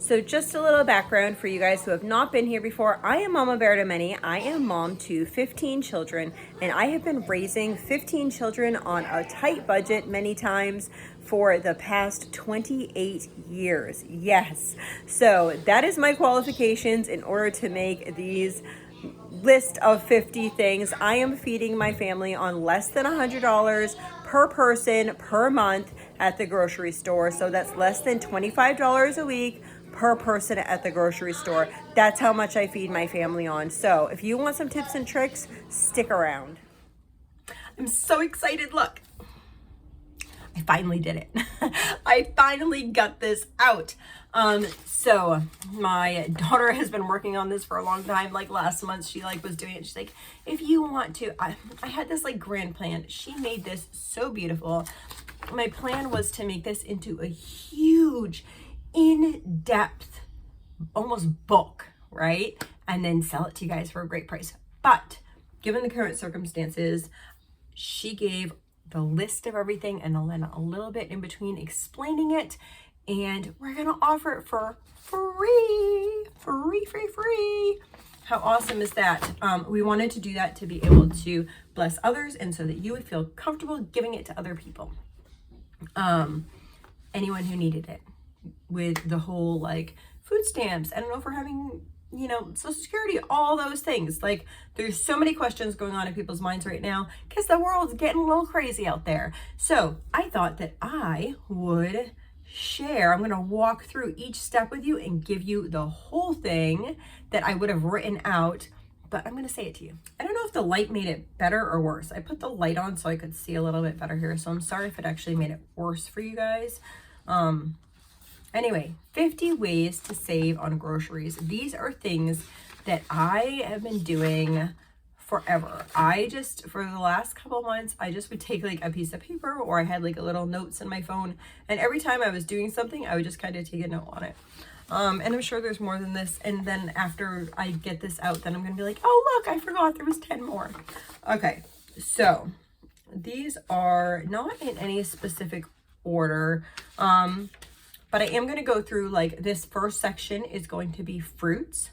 So just a little background for you guys who have not been here before. I am Mama Bear to Many. I am mom to 15 children, and I have been raising 15 children on a tight budget many times for the past 28 years. Yes. So that is my qualifications in order to make these list of 50 things. I am feeding my family on less than $100 per person per month at the grocery store. So that's less than $25 a week per person at the grocery store. That's how much I feed my family on. So if you want some tips and tricks, stick around. I'm so excited. Look, I finally did it. I finally got this out. So my daughter has been working on this for a long time. Like last month, she was doing it. She's like, if you want to, I had this grand plan. She made this so beautiful. My plan was to make this into a huge, in-depth, almost book, right? And then sell it to you guys for a great price. But given the current circumstances, she gave the list of everything and then a little bit in between explaining it. And we're going to offer it for free. How awesome is that? We wanted to do that to be able to bless others and so that you would feel comfortable giving it to other people. Anyone who needed it, with the whole food stamps. I don't know if we're having, Social Security, all those things. There's so many questions going on in people's minds right now because the world's getting a little crazy out there. So I thought that I would share. I'm going to walk through each step with you and give you the whole thing that I would have written out, but I'm going to say it to you. I don't know if the light made it better or worse. I put the light on so I could see a little bit better here. So I'm sorry if it actually made it worse for you guys. Anyway, 50 ways to save on groceries. These are things that I have been doing forever. For the last couple of months, I just would take a piece of paper, or I had a little notes in my phone. And every time I was doing something, I would just kind of take a note on it. And I'm sure there's more than this. And then after I get this out, then I'm going to be like, oh, look, I forgot there was 10 more. Okay. So these are not in any specific order. But I am going to go through this first section is going to be fruits.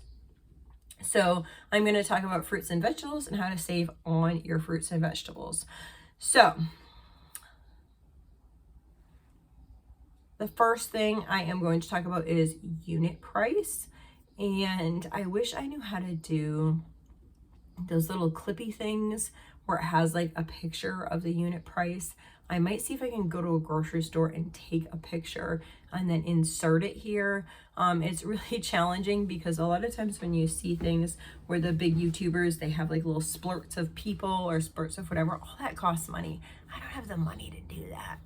So I'm going to talk about fruits and vegetables and how to save on your fruits and vegetables. So the first thing I am going to talk about is unit price. And I wish I knew how to do those little clippy things where it has a picture of the unit price. I might see if I can go to a grocery store and take a picture and then insert it here. It's really challenging because a lot of times when you see things where the big YouTubers, they have little splurts of people or splurts of whatever, all that costs money. I don't have the money to do that.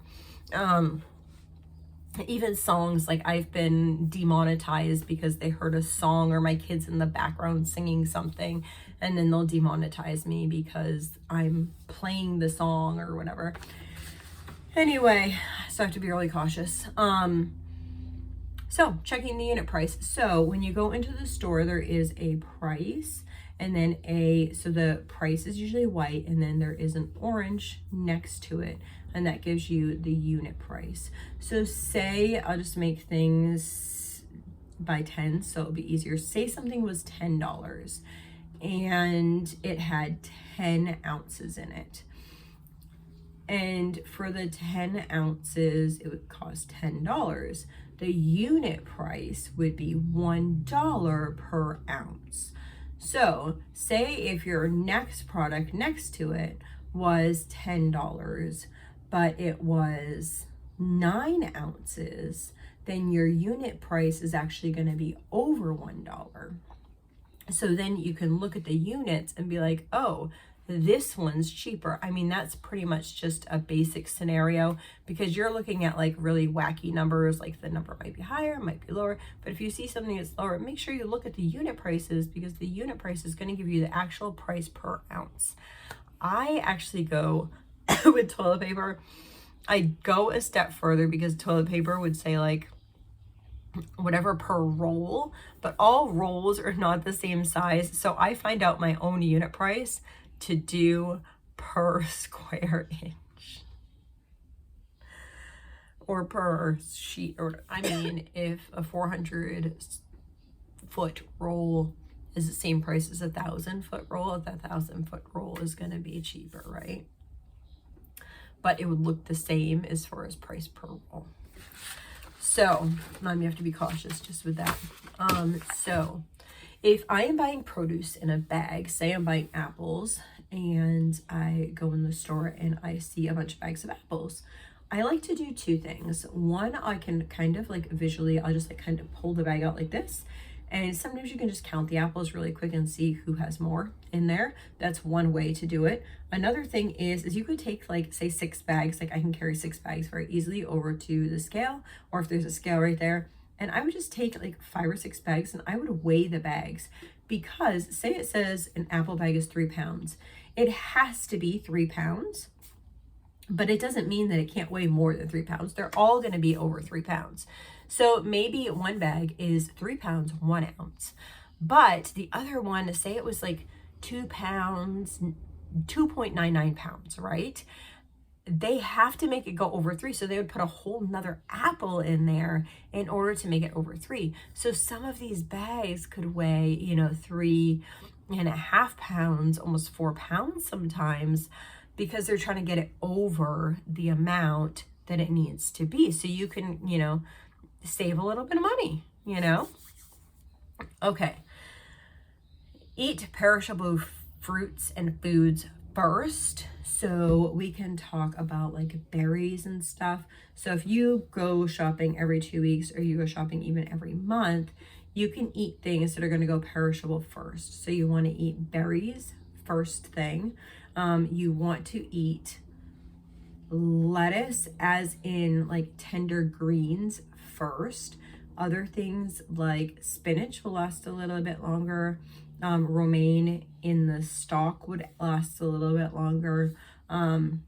Even songs, I've been demonetized because they heard a song or my kids in the background singing something, and then they'll demonetize me because I'm playing the song or whatever. Anyway, so I have to be really cautious. So checking the unit price. So when you go into the store, there is a price and then so the price is usually white and then there is an orange next to it. And that gives you the unit price. So say, I'll just make things by 10 so it'll be easier. Say something was $10 and it had 10 ounces in it. And for the 10 ounces, it would cost $10. The unit price would be $1 per ounce. So say if your next product next to it was $10, but it was 9 ounces, then your unit price is actually going to be over $1. So then you can look at the units and be like, oh, this one's cheaper. I mean, that's pretty much just a basic scenario because you're looking at really wacky numbers, the number might be higher, might be lower. But if you see something that's lower, make sure you look at the unit prices because the unit price is going to give you the actual price per ounce. I actually go with toilet paper. I go a step further because toilet paper would say whatever per roll, but all rolls are not the same size. So I find out my own unit price to do per square inch. or per sheet, or I mean, if a 400-foot roll is the same price as a 1,000-foot roll, that 1,000-foot roll is going to be cheaper, right? But it would look the same as far as price per roll. So you have to be cautious just with that. So if I am buying produce in a bag, say I'm buying apples, and I go in the store and I see a bunch of bags of apples, I like to do two things. One, I can kind of like visually, I'll just like kind of pull the bag out like this. And sometimes you can just count the apples really quick and see who has more in there. That's one way to do it. Another thing is you could take like, say 6 bags, like I can carry 6 bags very easily over to the scale, or if there's a scale right there. And I would just take like 5 or 6 bags and I would weigh the bags, because say it says an apple bag is 3 pounds. It has to be 3 pounds, but it doesn't mean that it can't weigh more than 3 pounds. They're all going to be over 3 pounds. So maybe one bag is 3 pounds, 1 ounce, but the other one, say it was like 2 pounds, 2.99 pounds, right? They have to make it go over 3. So they would put a whole nother apple in there in order to make it over 3. So some of these bags could weigh, 3.5 pounds, almost 4 pounds sometimes, because they're trying to get it over the amount that it needs to be. So you can, save a little bit of money, Okay. Eat perishable fruits and foods first. So we can talk about like berries and stuff. So if you go shopping every 2 weeks, or you go shopping even every month, you can eat things that are going to go perishable first. So you want to eat berries first thing. You want to eat lettuce, as in like tender greens, first. Other things like spinach will last a little bit longer. Romaine in the stalk would last a little bit longer. And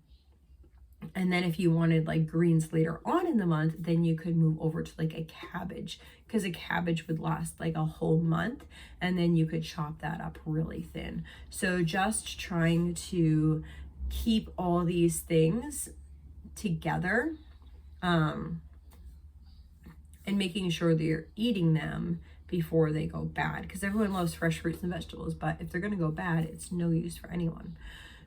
then if you wanted like greens later on in the month, then you could move over to like a cabbage, because a cabbage would last like a whole month, and then you could chop that up really thin. So just trying to keep all these things together, and making sure that you're eating them before they go bad, because everyone loves fresh fruits and vegetables, but if they're going to go bad, it's no use for anyone.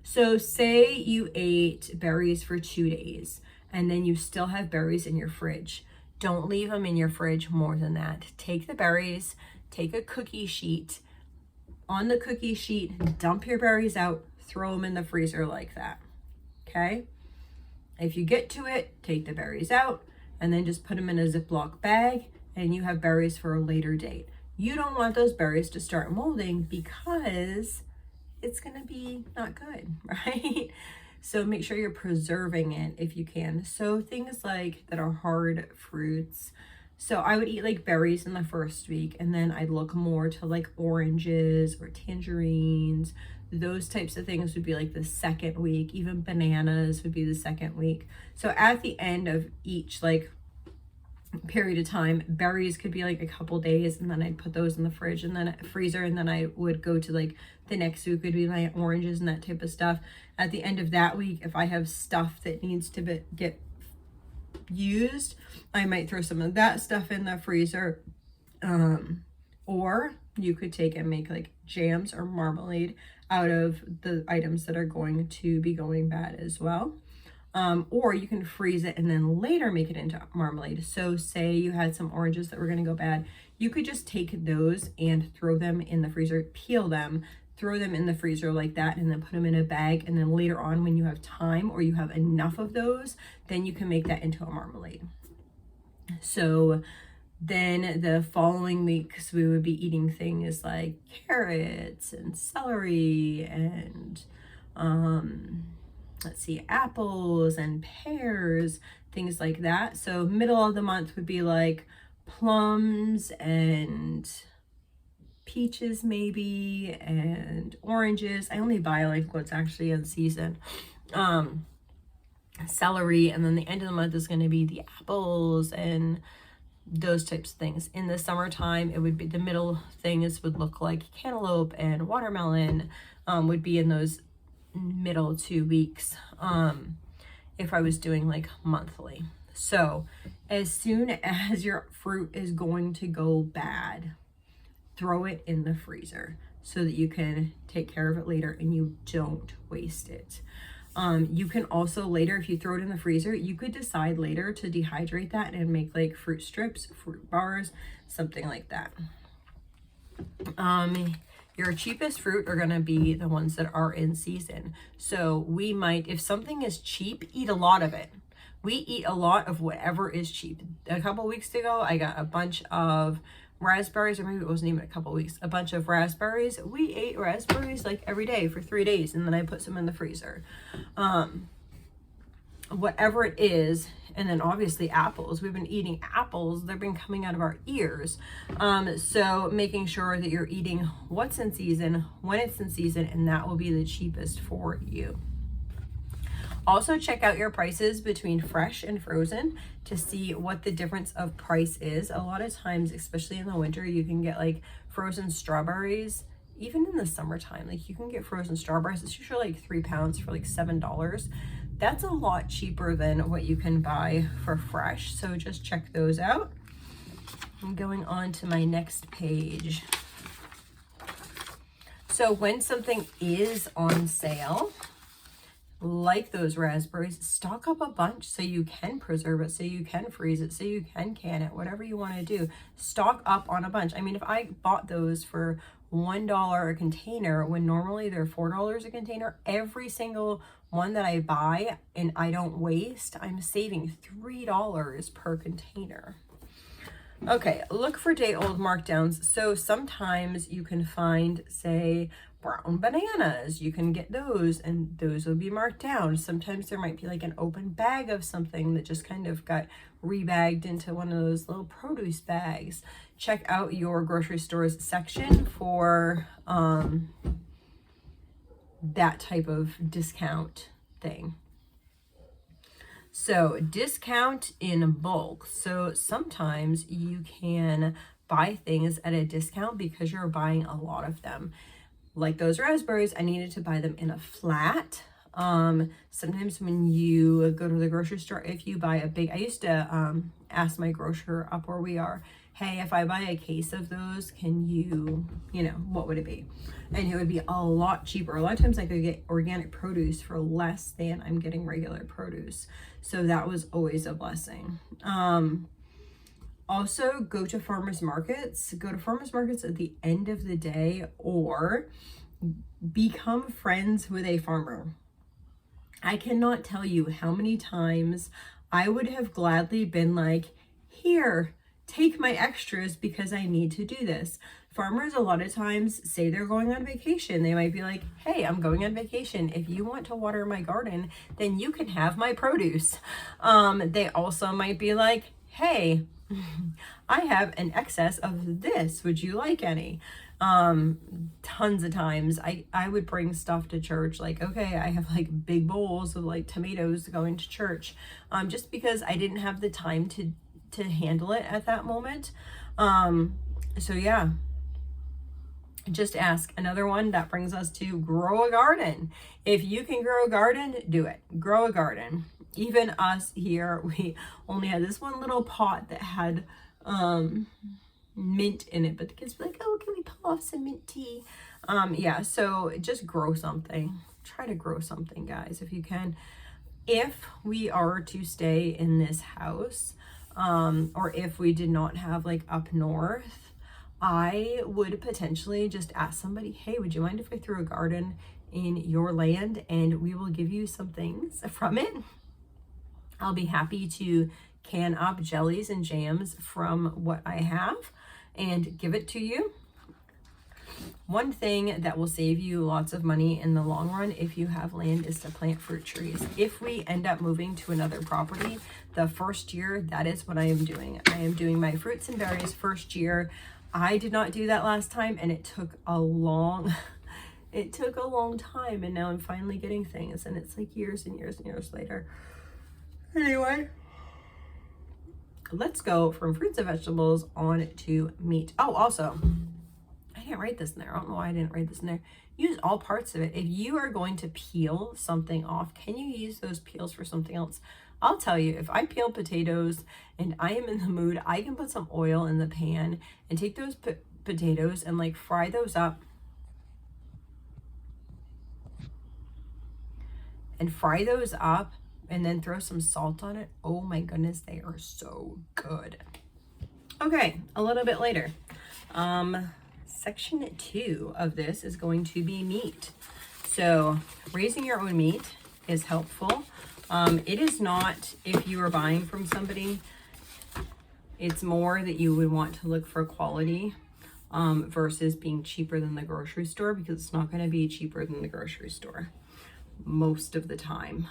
So say you ate berries for 2 days and then you still have berries in your fridge. Don't leave them in your fridge more than that. Take the berries, take a cookie sheet. On the cookie sheet, dump your berries out, throw them in the freezer like that. Okay? If you get to it, take the berries out and then just put them in a Ziploc bag, and you have berries for a later date. You don't want those berries to start molding, because it's going to be not good, right? So make sure you're preserving it if you can. So things like that are hard fruits. So I would eat like berries in the first week, and then I'd look more to like oranges or tangerines. Those types of things would be like the second week. Even bananas would be the second week. So at the end of each like period of time, berries could be like a couple days, and then I'd put those in the fridge and then freezer, and then I would go to like the next week would be my oranges and that type of stuff. At the end of that week, if I have stuff that needs to get used, I might throw some of that stuff in the freezer. Or you could take and make like jams or marmalade out of the items that are going to be going bad as well. Or you can freeze it and then later make it into marmalade. So say you had some oranges that were going to go bad, you could just take those and throw them in the freezer, peel them, throw them in the freezer like that, and then put them in a bag. And then later on, when you have time or you have enough of those, then you can make that into a marmalade. So then the following weeks, we would be eating things like carrots and celery and, let's see, apples and pears, things like that. So middle of the month would be like plums and peaches maybe, and oranges. I only buy like what's actually in season. Celery, and then the end of the month is going to be the apples and those types of things. In the summertime, it would be the middle things would look like cantaloupe and watermelon, would be in those middle 2 weeks, if I was doing like monthly. So as soon as your fruit is going to go bad, throw it in the freezer so that you can take care of it later and you don't waste it. You can also later, if you throw it in the freezer, you could decide later to dehydrate that and make like fruit strips, fruit bars, something like that. Your cheapest fruit are gonna be the ones that are in season. So we might, if something is cheap, eat a lot of it. We eat a lot of whatever is cheap. A couple weeks ago, I got a bunch of raspberries, or maybe it wasn't even a couple weeks, a bunch of raspberries. We ate raspberries like every day for 3 days, and then I put some in the freezer. Whatever it is. And then obviously apples, we've been eating apples, they've been coming out of our ears. So making sure that you're eating what's in season, when it's in season, and that will be the cheapest for you. Also check out your prices between fresh and frozen to see what the difference of price is. A lot of times, especially in the winter, you can get like frozen strawberries. Even in the summertime, like you can get frozen strawberries. It's usually like 3 pounds for like $7. That's a lot cheaper than what you can buy for fresh. So just check those out. I'm going on to my next page. So when something is on sale, like those raspberries, stock up a bunch so you can preserve it, so you can freeze it, so you can can it, whatever you want to do. Stock up on a bunch. I mean, if I bought those for $1 a container when normally they're $4 a container, every single one that I buy and I don't waste, I'm saving $3 per container. Okay, look for day-old markdowns. So sometimes you can find, say, brown bananas. You can get those and those will be marked down. Sometimes there might be like an open bag of something that just kind of got rebagged into one of those little produce bags. Check out your grocery store's section for that type of discount thing. So discount in bulk. So sometimes you can buy things at a discount because you're buying a lot of them. Like those raspberries, I needed to buy them in a flat. Sometimes when you go to the grocery store, if you buy a big, I used to ask my grocer up where we are, hey, if I buy a case of those, can you know, what would it be? And it would be a lot cheaper. A lot of times I could get organic produce for less than I'm getting regular produce. So that was always a blessing. Also, go to farmers markets. Go to farmers markets at the end of the day or become friends with a farmer. I cannot tell you how many times I would have gladly been like, here, take my extras because I need to do this. Farmers a lot of times say they're going on vacation. They might be like, hey, I'm going on vacation. If you want to water my garden, then you can have my produce. They also might be like, hey, I have an excess of this. Would you like any? Tons of times I would bring stuff to church. Like, okay, I have like big bowls of like tomatoes going to church. Just because I didn't have the time to handle it at that moment. So yeah, just ask. Another one that brings us to grow a garden. If you can grow a garden, do it. Grow a garden. Even us here, we only had this one little pot that had mint in it, but the kids were like, oh, can we pull off some mint tea? Yeah, so just grow something. Try to grow something, guys, if you can. If we are to stay in this house, or if we did not have like up north, I would potentially just ask somebody, hey, would you mind if I threw a garden in your land and we will give you some things from it? I'll be happy to can up jellies and jams from what I have and give it to you. One thing that will save you lots of money in the long run if you have land is to plant fruit trees. If we end up moving to another property, the first year, that is what I am doing. I am doing my fruits and berries first year. I did not do that last time and it took a long time, and now I'm finally getting things and it's like years and years and years later. Anyway, let's go from fruits and vegetables on to meat. Oh, also, I didn't write this in there. I don't know why I didn't write this in there. Use all parts of it. If you are going to peel something off, can you use those peels for something else? I'll tell you, if I peel potatoes and I am in the mood, I can put some oil in the pan and take those potatoes and like fry those up and then throw some salt on it. Oh my goodness, they are so good. Okay, a little bit later. Section 2 of this is going to be meat. So raising your own meat is helpful. It is not if you are buying from somebody, it's more that you would want to look for quality versus being cheaper than the grocery store, because it's not going to be cheaper than the grocery store most of the time.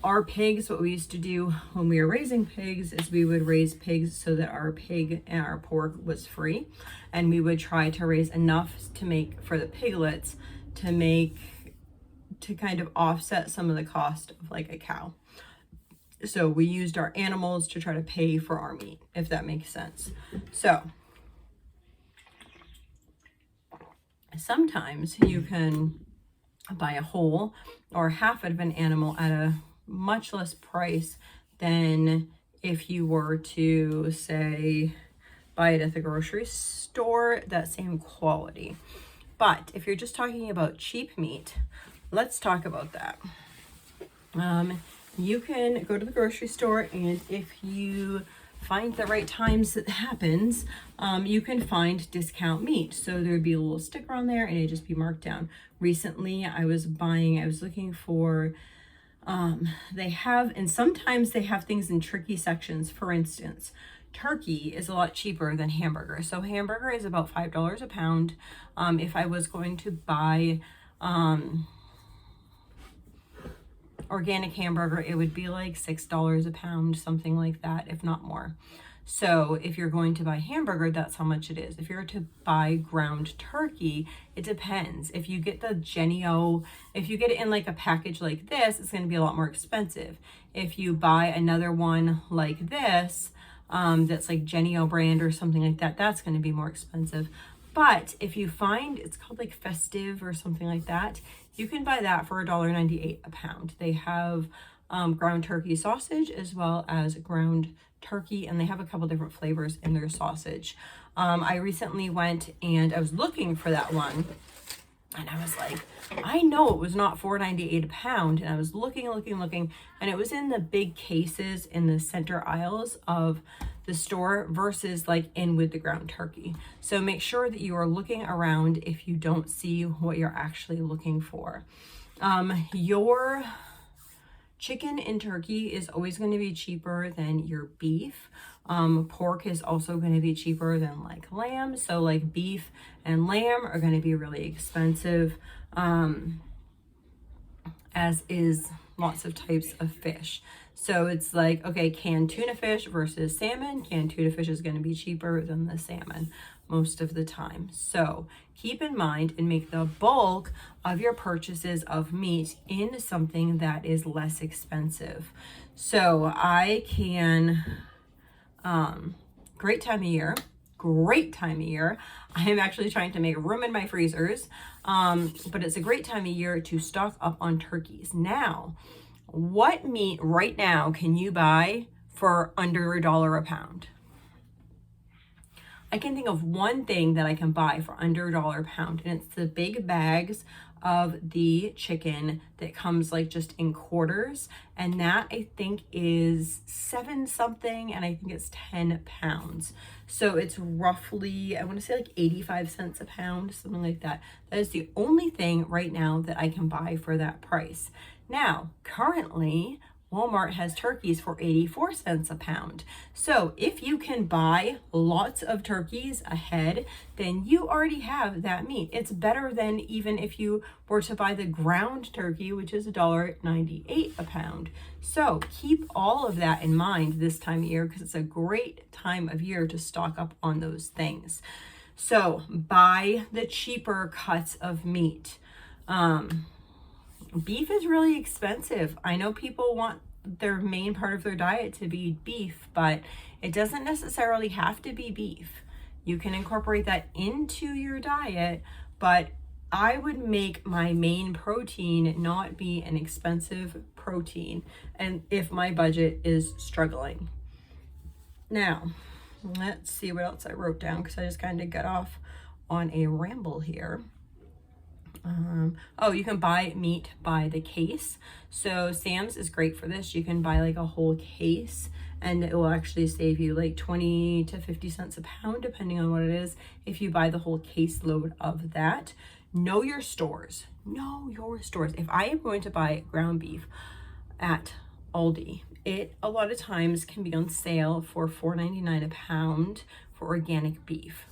Our pigs, what we used to do when we were raising pigs is we would raise pigs so that our pig and our pork was free, and we would try to raise enough to make for the piglets to kind of offset some of the cost of like a cow. So we used our animals to try to pay for our meat, if that makes sense. So sometimes you can buy a whole or half of an animal at a much less price than if you were to, say, buy it at the grocery store, that same quality. But if you're just talking about cheap meat, let's talk about that. You can go to the grocery store, and if you find the right times that happens, you can find discount meat. So there'd be a little sticker on there and it'd just be marked down. Recently I was looking for, sometimes they have things in tricky sections. For instance, turkey is a lot cheaper than hamburger. So hamburger is about $5 a pound. If I was going to buy, organic hamburger, it would be like $6 a pound, something like that, if not more. So if you're going to buy hamburger, that's how much it is. If you're to buy ground turkey, it depends. If you get the Genio, if you get it in like a package like this, it's going to be a lot more expensive. If you buy another one like this, that's like Genio brand or something like that, that's going to be more expensive. But if you find, it's called like Festive or something like that, you can buy that for $1.98 a pound. They have ground turkey sausage as well as ground turkey, and they have a couple different flavors in their sausage. I recently went and I was looking for that one, and I was like, I know it was not $4.98 a pound, and I was looking, and it was in the big cases in the center aisles of the store versus like in with the ground turkey. So make sure that you are looking around if you don't see what you're actually looking for. Your chicken and turkey is always going to be cheaper than your beef. Pork is also going to be cheaper than like lamb. So like beef and lamb are going to be really expensive, as is lots of types of fish. So it's like, okay, canned tuna fish versus salmon. Canned tuna fish is going to be cheaper than the salmon most of the time. So keep in mind and make the bulk of your purchases of meat in something that is less expensive. So I can, great time of year. I am actually trying to make room in my freezers, but it's a great time of year to stock up on turkeys. Now, what meat right now can you buy for under $1 a pound? I can think of one thing that I can buy for under $1 a pound, and it's the big bags of the chicken that comes like just in quarters, and that I think is 7 something, and I think it's 10 pounds. So it's roughly, I want to say like 85 cents a pound, something like that. That is the only thing right now that I can buy for that price. Now, currently, Walmart has turkeys for 84 cents a pound. So if you can buy lots of turkeys ahead, then you already have that meat. It's better than even if you were to buy the ground turkey, which is $1.98 a pound. So keep all of that in mind this time of year, because it's a great time of year to stock up on those things. So buy the cheaper cuts of meat. Beef is really expensive. I know people want their main part of their diet to be beef, but it doesn't necessarily have to be beef. You can incorporate that into your diet, but I would make my main protein not be an expensive protein, and if my budget is struggling. Now, let's see what else I wrote down, because I just kind of got off on a ramble here. Oh, you can buy meat by the case. So Sam's is great for this. You can buy like a whole case, and it will actually save you like 20 to 50 cents a pound, depending on what it is, if you buy the whole case load of that. Know your stores. Know your stores. If I am going to buy ground beef at Aldi, it a lot of times can be on sale for $4.99 a pound for organic beef.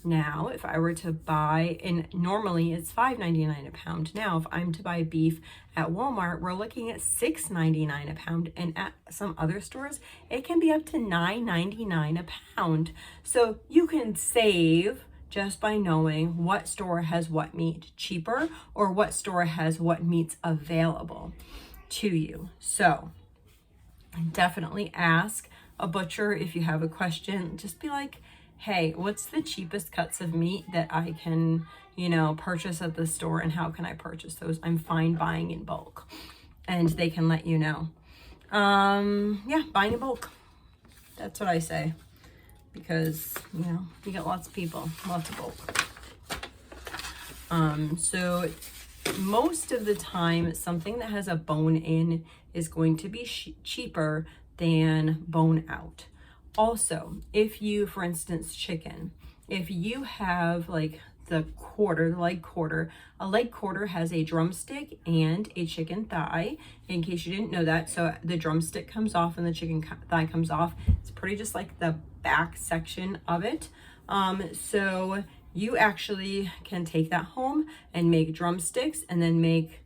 Now, if I were to buy, and normally it's $5.99 a pound. Now, if I'm to buy beef at Walmart, we're looking at $6.99 a pound. And at some other stores, it can be up to $9.99 a pound. So you can save just by knowing what store has what meat cheaper, or what store has what meats available to you. So definitely ask a butcher if you have a question. Just be like, hey, what's the cheapest cuts of meat that I can, purchase at the store, and how can I purchase those? I'm fine buying in bulk. And they can let you know. Yeah, buying in bulk. That's what I say. Because, you get lots of people, lots of bulk. So most of the time, something that has a bone in is going to be cheaper than bone out. Also, if you, for instance, chicken, if you have like the leg quarter, a leg quarter has a drumstick and a chicken thigh, in case you didn't know that. So the drumstick comes off and the chicken thigh comes off. It's pretty just like the back section of it. So you actually can take that home and make drumsticks and then make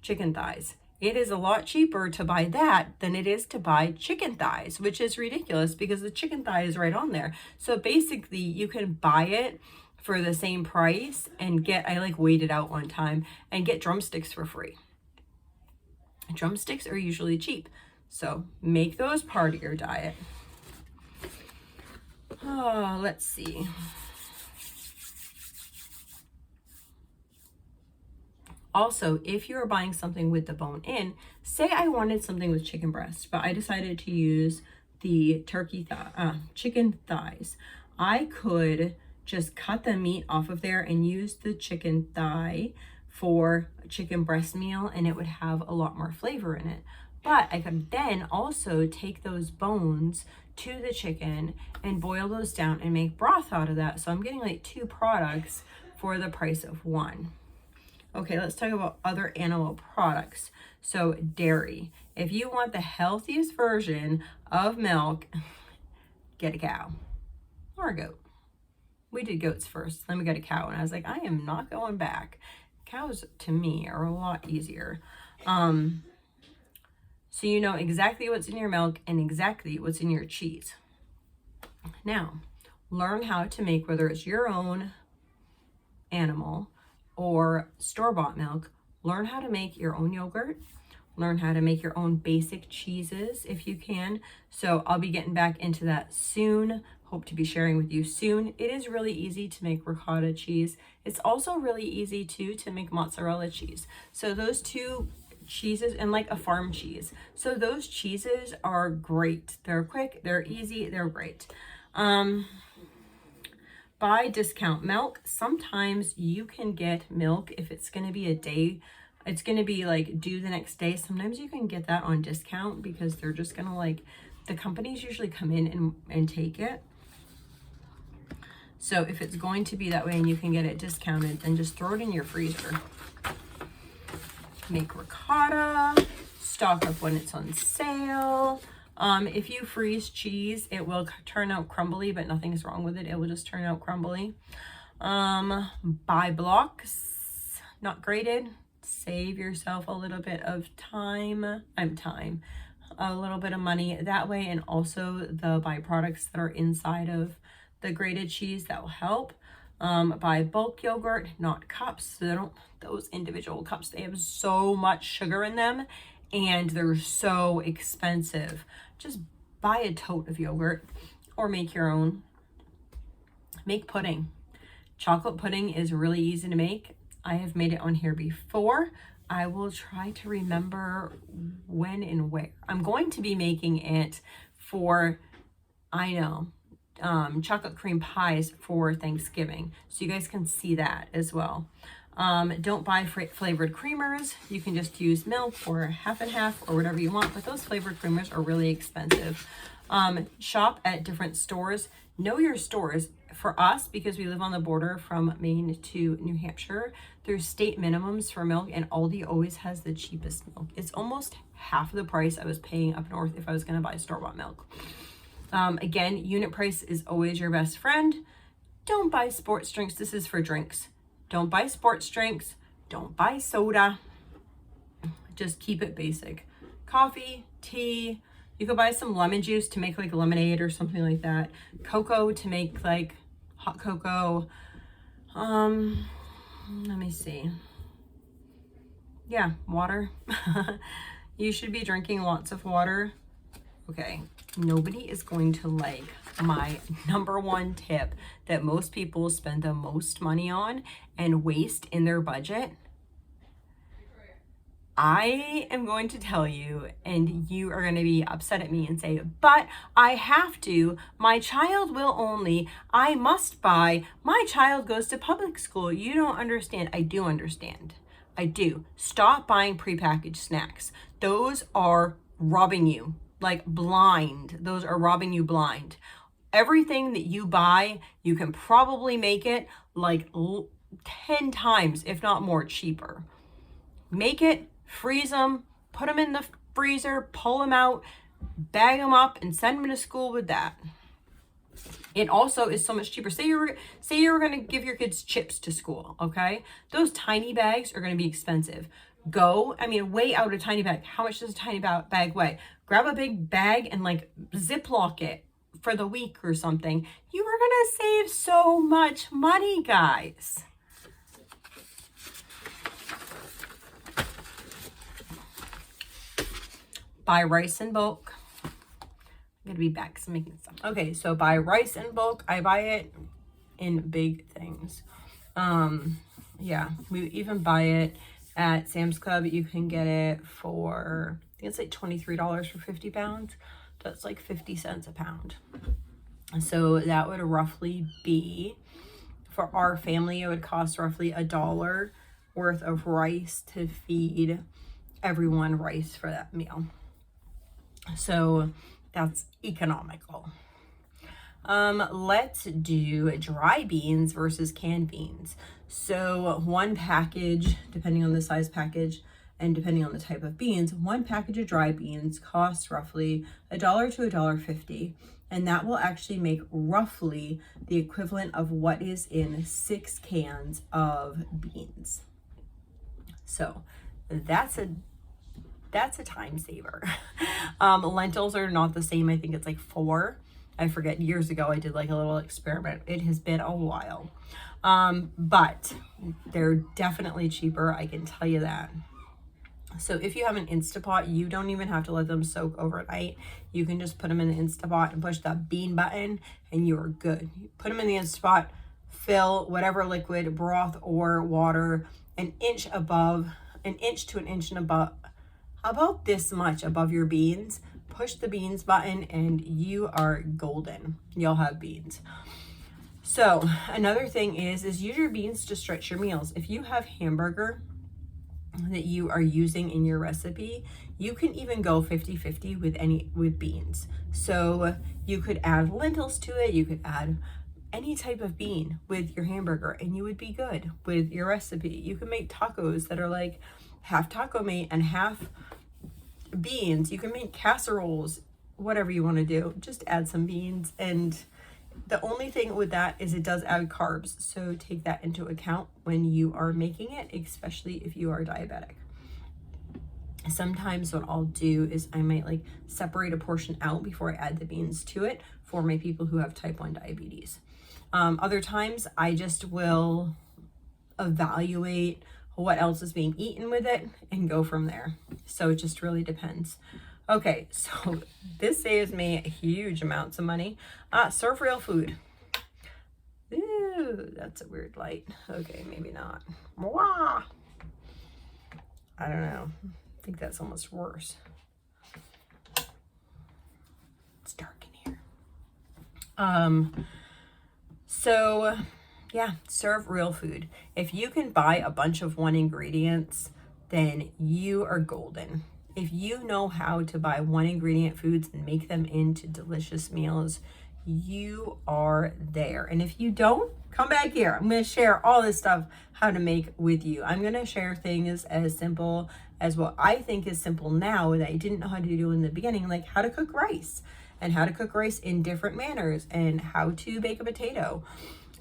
chicken thighs. It is a lot cheaper to buy that than it is to buy chicken thighs, which is ridiculous because the chicken thigh is right on there. So basically you can buy it for the same price and I weighed it out one time, and get drumsticks for free. Drumsticks are usually cheap. So make those part of your diet. Oh, let's see. Also, if you're buying something with the bone in, say I wanted something with chicken breast, but I decided to use the chicken thighs. I could just cut the meat off of there and use the chicken thigh for a chicken breast meal, and it would have a lot more flavor in it. But I could then also take those bones to the chicken and boil those down and make broth out of that. So I'm getting like 2 products for the price of 1. Okay, let's talk about other animal products. So dairy. If you want the healthiest version of milk, get a cow or a goat. We did goats first, then we got a cow, and I was like, I am not going back. Cows to me are a lot easier. So you know exactly what's in your milk and exactly what's in your cheese. Now, learn how to make, whether it's your own animal or store-bought milk, learn how to make your own yogurt, learn how to make your own basic cheeses if you can. So I'll be getting back into that soon. Hope to be sharing with you soon. It is really easy to make ricotta cheese. It's also really easy too to make mozzarella cheese. So those 2 cheeses, and like a farm cheese. So those cheeses are great. They're quick, they're easy, they're great. Buy discount milk. Sometimes you can get milk if it's going to be a day, it's going to be like due the next day. Sometimes you can get that on discount because they're just going to the companies usually come in and take it. So if it's going to be that way and you can get it discounted, then just throw it in your freezer. Make ricotta, stock up when it's on sale. If you freeze cheese, it will turn out crumbly, but nothing's wrong with it. It will just turn out crumbly. Buy blocks, not grated. Save yourself a little bit of a little bit of money that way, and also the byproducts that are inside of the grated cheese, that will help. Buy bulk yogurt, not cups. So those individual cups, they have so much sugar in them and they're so expensive. Just buy a tote of yogurt or make your own. Make pudding. Chocolate pudding is really easy to make. I have made it on here before. I will try to remember when and where. I'm going to be making it for, I know, chocolate cream pies for Thanksgiving. So you guys can see that as well. Don't buy flavored creamers. You can just use milk or half and half or whatever you want, but those flavored creamers are really expensive. Shop at different stores. Know your stores. For us, because we live on the border from Maine to New Hampshire, there's state minimums for milk, and Aldi always has the cheapest milk. It's almost half the price I was paying up north if I was going to buy store-bought milk. Again, unit price is always your best friend. Don't buy sports drinks. This is for drinks. Don't buy sports drinks. Don't buy soda. Just keep it basic. Coffee, tea. You could buy some lemon juice to make like lemonade or something like that. Cocoa to make like hot cocoa. Let me see. Yeah, water. You should be drinking lots of water. Okay, nobody is going to like my number one tip that most people spend the most money on and waste in their budget. I am going to tell you, and you are going to be upset at me and say, but I have to. My child will only. I must buy. My child goes to public school. You don't understand. I do understand. I do. Stop buying prepackaged snacks. Those are robbing you like blind. Those are robbing you blind. Everything that you buy, you can probably make it like 10 times, if not more, cheaper. Make it. Freeze them, put them in the freezer, pull them out, bag them up, and send them to school with that. It also is so much cheaper. Say you were going to give your kids chips to school, okay? Those tiny bags are going to be expensive. Weigh out a tiny bag. How much does a tiny bag weigh? Grab a big bag and like Ziploc it for the week or something. You are going to save so much money, guys. Buy rice in bulk. I'm gonna be back because I'm making stuff. Okay, so buy rice in bulk. I buy it in big things. Yeah, we even buy it at Sam's Club. You can get it for, I think it's like $23 for 50 pounds. That's like 50 cents a pound. So that would roughly be, for our family, it would cost roughly $1 worth of rice to feed everyone rice for that meal. So that's economical. Let's do dry beans versus canned beans. So one package, depending on the size package and depending on the type of beans, one package of dry beans costs roughly $1 to $1.50. And that will actually make roughly the equivalent of what is in 6 cans of beans. So that's a time saver. Lentils are not the same. I think it's like 4. I forget. Years ago, I did like a little experiment. It has been a while. But they're definitely cheaper. I can tell you that. So if you have an Instapot, you don't even have to let them soak overnight. You can just put them in the Instapot and push that bean button and you are good. You put them in the Instapot, fill whatever liquid, broth or water, an inch to an inch and above, about this much above your beans. Push the beans button and you are golden. You'll have beans. So another thing is use your beans to stretch your meals. If you have hamburger that you are using in your recipe, you can even go 50-50 with beans. So you could add lentils to it. You could add any type of bean with your hamburger and you would be good with your recipe. You can make tacos that are like half taco meat and half beans. You can make casseroles, whatever you want to do. Just add some beans. And the only thing with that is it does add carbs. So take that into account when you are making it, especially if you are diabetic. Sometimes what I'll do is I might like separate a portion out before I add the beans to it for my people who have type 1 diabetes. Other times I just will evaluate what else is being eaten with it and go from there. So it just really depends. Okay, so this saves me huge amounts of money. Serve real food. Ooh, that's a weird light. Okay, maybe not. Mwah! I don't know. I think that's almost worse. It's dark in here. So yeah, serve real food. If you can buy a bunch of one ingredients, then you are golden. If you know how to buy one ingredient foods and make them into delicious meals, you are there. And if you don't, come back here. I'm going to share all this stuff, how to make with you. I'm going to share things as simple as what I think is simple now that I didn't know how to do in the beginning, like how to cook rice and how to cook rice in different manners and how to bake a potato.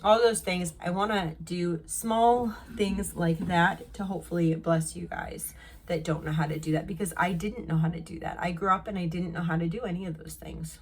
All those things. I want to do small things like that to hopefully bless you guys that don't know how to do that, because I didn't know how to do that. I grew up and I didn't know how to do any of those things.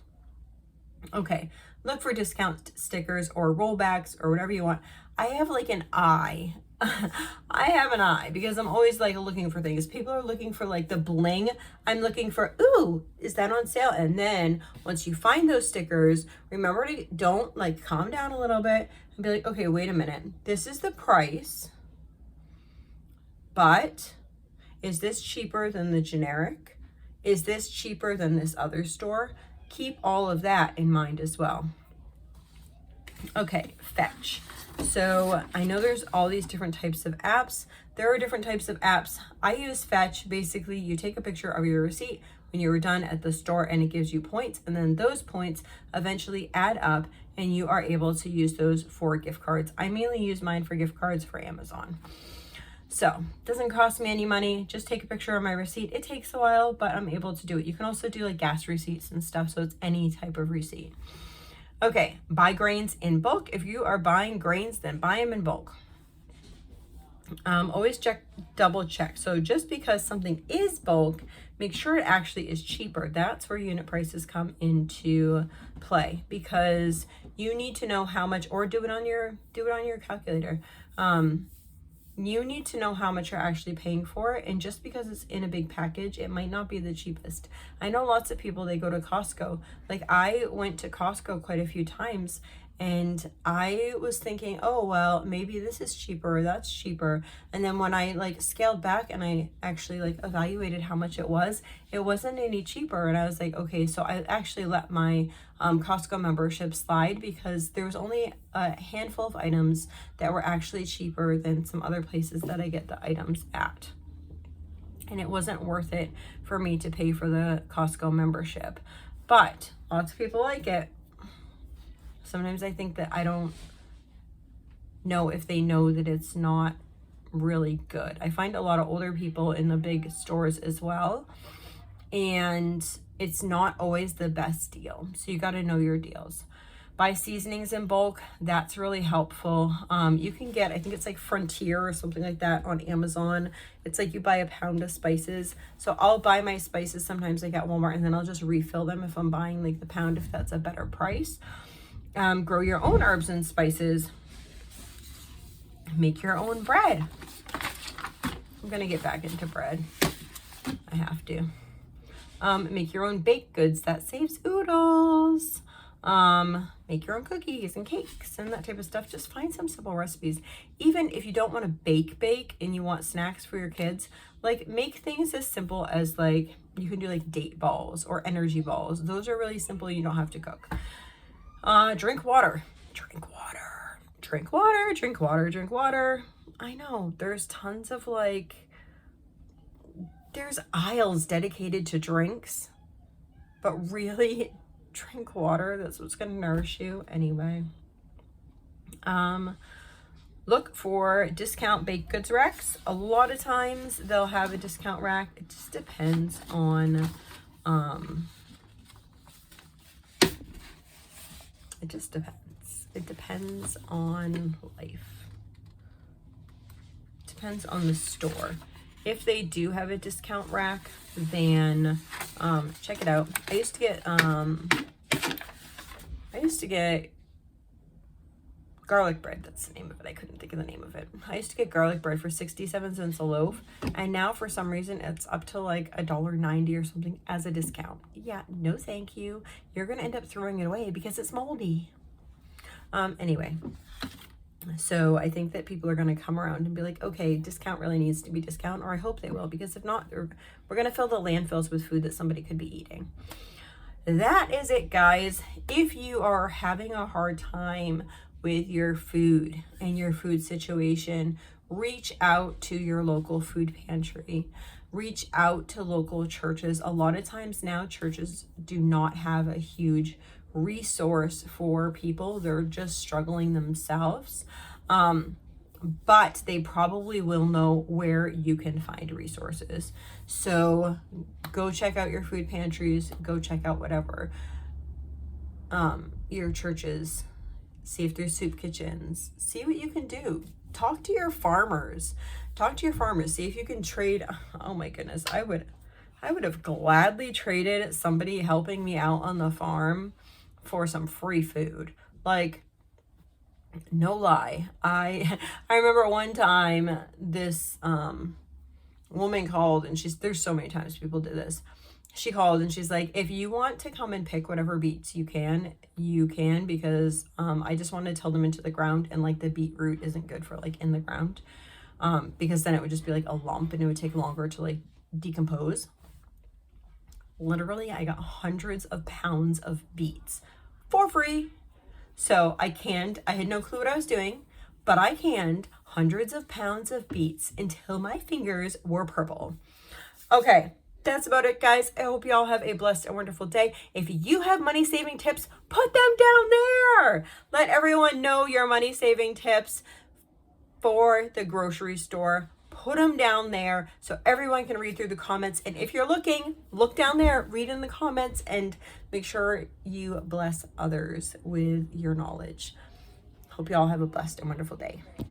Okay, look for discount stickers or rollbacks or whatever you want. I have like an eye. I have an eye because I'm always like looking for things. People are looking for like the bling. I'm looking for, ooh, is that on sale? And then once you find those stickers, remember to don't like calm down a little bit and be like, okay, wait a minute. This is the price, but is this cheaper than the generic? Is this cheaper than this other store? Keep all of that in mind as well. Okay, Fetch. So I know there's all these different types of apps. There are different types of apps. I use Fetch. Basically, you take a picture of your receipt when you were done at the store and it gives you points. And then those points eventually add up and you are able to use those for gift cards. I mainly use mine for gift cards for Amazon. So it doesn't cost me any money. Just take a picture of my receipt. It takes a while, but I'm able to do it. You can also do like gas receipts and stuff. So it's any type of receipt. Okay, buy grains in bulk. If you are buying grains, then buy them in bulk. Always double check. So just because something is bulk, make sure it actually is cheaper. That's where unit prices come into play, because you need to know how much, or do it on your calculator. You need to know how much you're actually paying for it. And just because it's in a big package, it might not be the cheapest. I know lots of people, they go to Costco. Like I went to Costco quite a few times and I was thinking, oh, well, maybe this is cheaper or that's cheaper. And then when I like scaled back and I actually like evaluated how much it wasn't any cheaper. And I was like, okay, so I actually let my Costco membership slide because there was only a handful of items that were actually cheaper than some other places that I get the items at. And it wasn't worth it for me to pay for the Costco membership. But lots of people like it. Sometimes I think that I don't know if they know that it's not really good. I find a lot of older people in the big stores as well, and it's not always the best deal. So you got to know your deals. Buy seasonings in bulk. That's really helpful. You can get, I think it's like Frontier or something like that on Amazon. It's like you buy a pound of spices. So I'll buy my spices sometimes like at Walmart, and then I'll just refill them if I'm buying like the pound, if that's a better price. Grow your own herbs and spices. Make your own bread. I'm gonna get back into bread. I have to. Make your own baked goods. That saves oodles. Make your own cookies and cakes and that type of stuff. Just find some simple recipes. Even if you don't want to bake and you want snacks for your kids, like make things as simple as like, you can do like date balls or energy balls. Those are really simple. You don't have to cook. Drink water. Drink water. Drink water. Drink water. Drink water. I know there's tons of like, there's aisles dedicated to drinks, but really drink water. That's what's going to nourish you anyway. Look for discount baked goods racks. A lot of times they'll have a discount rack. It just depends on, it just depends. It depends on life. It depends on the store. If they do have a discount rack, then check it out. I used to get garlic bread. That's the name of it. I couldn't think of the name of it. I used to get garlic bread for 67 cents a loaf, and now for some reason it's up to like $1.90 or something as a discount. Yeah, no thank you. You're gonna end up throwing it away because it's moldy. Anyway, So I think that people are going to come around and be like, okay, discount really needs to be discount, or I hope they will, because if not, we're going to fill the landfills with food that somebody could be eating. That is it, guys. If you are having a hard time with your food and your food situation, reach out to your local food pantry. Reach out to local churches. A lot of times now, churches do not have a huge resource for people. They're just struggling themselves. But they probably will know where you can find resources. So go check out your food pantries, go check out whatever, your churches, see if there's soup kitchens, see what you can do. Talk to your farmers, see if you can trade. Oh my goodness, I would have gladly traded somebody helping me out on the farm for some free food. Like, no lie. I remember one time this woman called, and there's so many times people did this. She called and she's like, if you want to come and pick whatever beets you can, because I just want to till them into the ground, and like the beetroot isn't good for like in the ground, because then it would just be like a lump and it would take longer to like decompose. Literally, I got hundreds of pounds of beets for free. So I had no clue what I was doing, but I canned hundreds of pounds of beets until my fingers were purple. Okay, that's about it, guys. I hope y'all have a blessed and wonderful day. If you have money saving tips, put them down there. Let everyone know your money saving tips for the grocery store. Put them down there so everyone can read through the comments. And if you're looking, look down there, read in the comments, and make sure you bless others with your knowledge. Hope you all have a blessed and wonderful day.